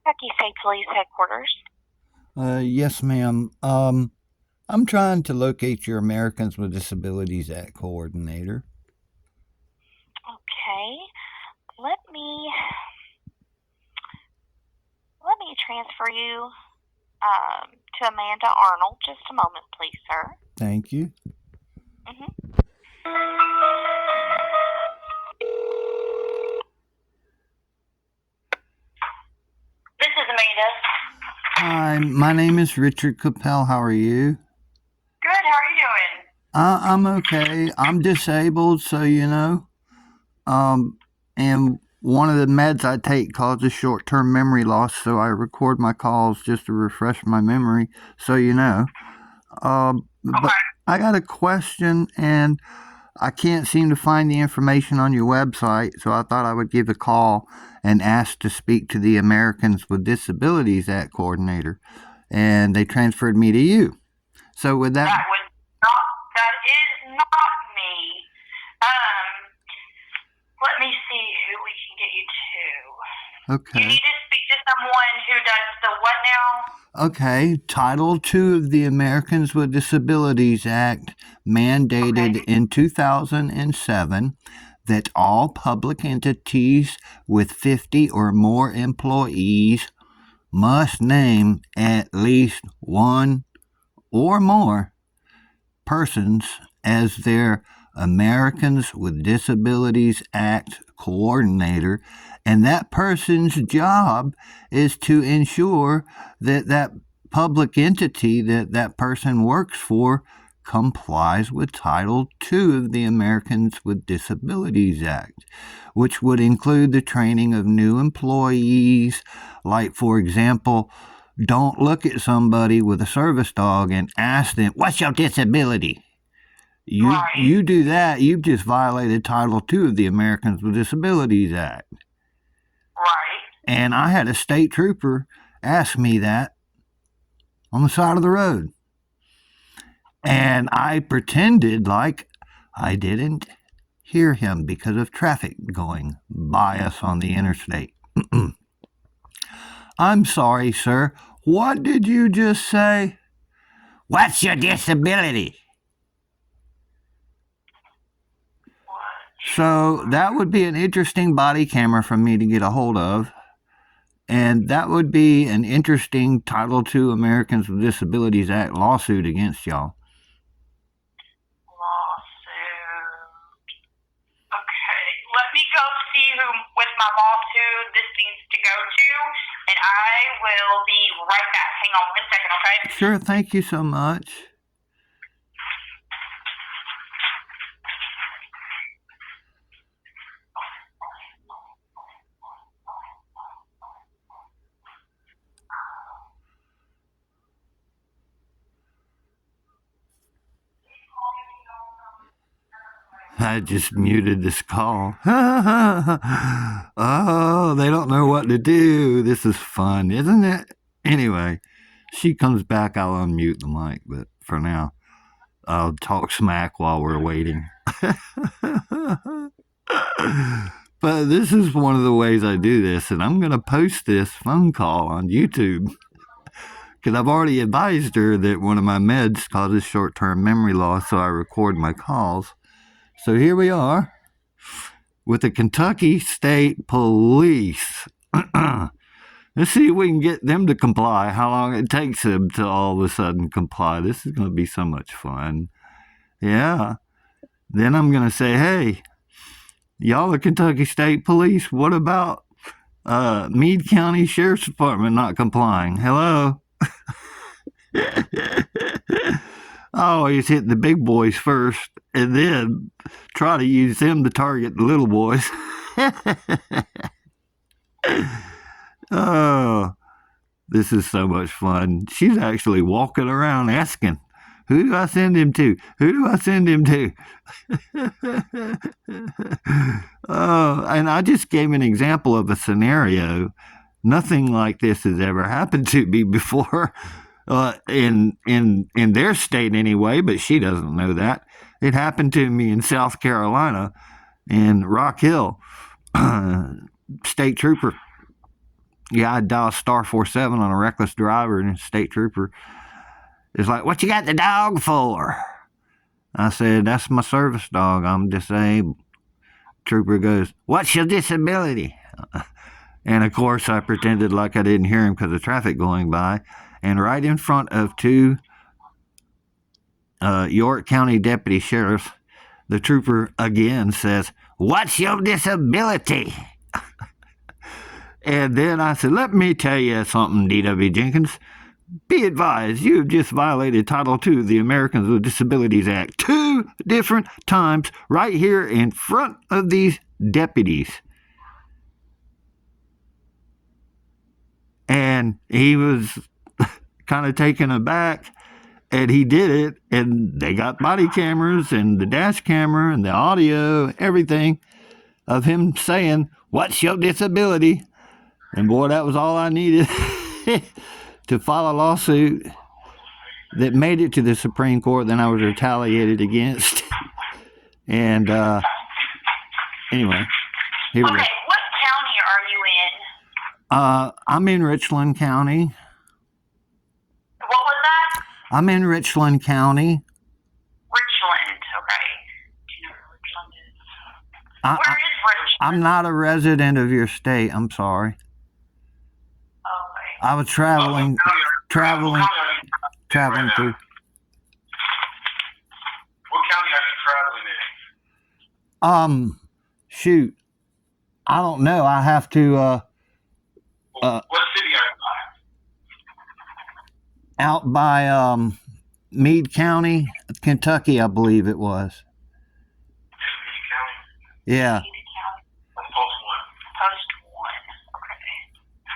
Kentucky State Police Headquarters. Yes, ma'am. I'm trying to locate your Americans with Disabilities Act coordinator. Okay. Let me transfer you to Amanda Arnold. Just a moment, please, sir. Thank you. This is Amanda. Hi, my name is Richard Capel. How are you? Good. How are you doing? I'm okay. I'm disabled, so you know. And one of the meds I take causes short-term memory loss, so I record my calls just to refresh my memory, so you know. But I got a question, and I can't seem to find the information on your website, so I thought I would give a call and ask to speak to the Americans with Disabilities Act coordinator, and they transferred me to you. So with that... That is not me. Let me see who we can get you to. Okay. You need to speak to someone who does the what now? Okay. Title II of the Americans with Disabilities Act mandated in 2007 that all public entities with 50 or more employees must name at least one or more persons as their Americans with Disabilities Act coordinator, and that person's job is to ensure that that public entity that person works for complies with Title II of the Americans with Disabilities Act, which would include the training of new employees, like, for example, don't look at somebody with a service dog and ask them, what's your disability? You do that, you've just violated Title II of the Americans with Disabilities Act. Right. And I had a state trooper ask me that on the side of the road. And I pretended like I didn't hear him because of traffic going by us on the interstate. I'm sorry, sir. What did you just say? What's your disability? So that would be an interesting body camera for me to get a hold of. And that would be an interesting Title II Americans with Disabilities Act lawsuit against y'all. Let me go see who with my boss who this needs to go to, and I will be right back. Hang on 1 second, okay? Sure, thank you so much. I just muted this call. Oh, they don't know what to do. This is fun, isn't it? Anyway, she comes back, I'll unmute the mic, but for now, I'll talk smack while we're waiting. But this is one of the ways I do this, and I'm going to post this phone call on YouTube. Because I've already advised her that one of my meds causes short-term memory loss, so I record my calls. So here we are with the Kentucky State Police. Let's see if we can get them to comply, how long it takes them to all of a sudden comply. This is going to be so much fun. Yeah. Then I'm going to say, hey, y'all are Kentucky State Police. What about Meade County Sheriff's Department not complying? Hello? I always hit the big boys first and then try to use them to target the little boys. Oh, this is so much fun. She's actually walking around asking, who do I send him to? Who do I send him to? Oh, and I just gave an example of a scenario. Nothing like this has ever happened to me before. In their state anyway, but she doesn't know that. It happened to me in South Carolina, in Rock Hill. State trooper Yeah, I'd dial star 47 on a reckless driver, and a state trooper is like, "What you got the dog for?" I said, "That's my service dog. I'm disabled." Trooper goes, "What's your disability?" And of course, I pretended like I didn't hear him because of traffic going by. And right in front of two York County deputy sheriffs, the trooper again says, "What's your disability?" And then I said, "Let me tell you something, D.W. Jenkins. Be advised, you've just violated Title II of the Americans with Disabilities Act 2 different times right here in front of these deputies." And he was kind of taken aback, and he did it, and they got body cameras and the dash camera and the audio, everything of him saying, "What's your disability?" And boy, that was all I needed to file a lawsuit that made it to the Supreme Court. Then I was retaliated against. And anyway, here we go. Okay, what county are you in? I'm in Richland County. What was that? I'm in Richland County. Richland, okay. Do you know where Richland is? Where is Richland? I'm not a resident of your state. I'm sorry. Okay. I was traveling through. What county are you traveling in? Shoot. I don't know. I have to, What city are you out by, Meade County, Kentucky, I believe it was. Meade County? Yeah. Meade County. Post 1. Post 1. Okay.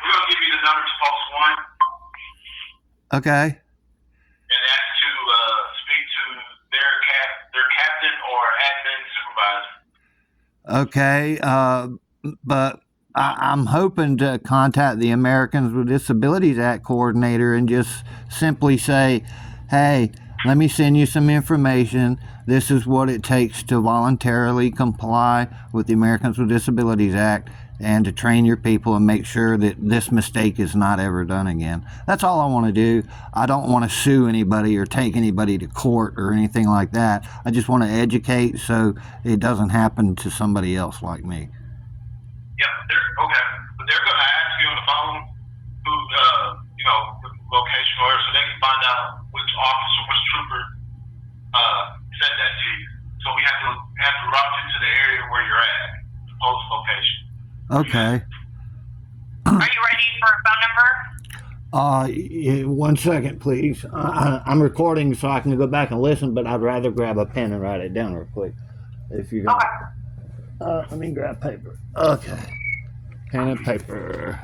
We're going to give you the number to Post 1 Okay. and ask to speak to their captain or admin supervisor. Okay. But I'm hoping to contact the Americans with Disabilities Act coordinator and just simply say, "Hey, let me send you some information. This is what it takes to voluntarily comply with the Americans with Disabilities Act and to train your people and make sure that this mistake is not ever done again." That's all I want to do. I don't want to sue anybody or take anybody to court or anything like that. I just want to educate so it doesn't happen to somebody else like me. Yep, okay. But they're going to ask you on the phone who, the location or so they can find out which officer, which trooper said that to you. So we have to route you to the area where you're at, the post location. Okay. Are you ready for a phone number? Yeah, 1 second, please. I'm recording so I can go back and listen, but I'd rather grab a pen and write it down real quick. If you're gonna, Okay. let me grab paper. Okay, pen and paper.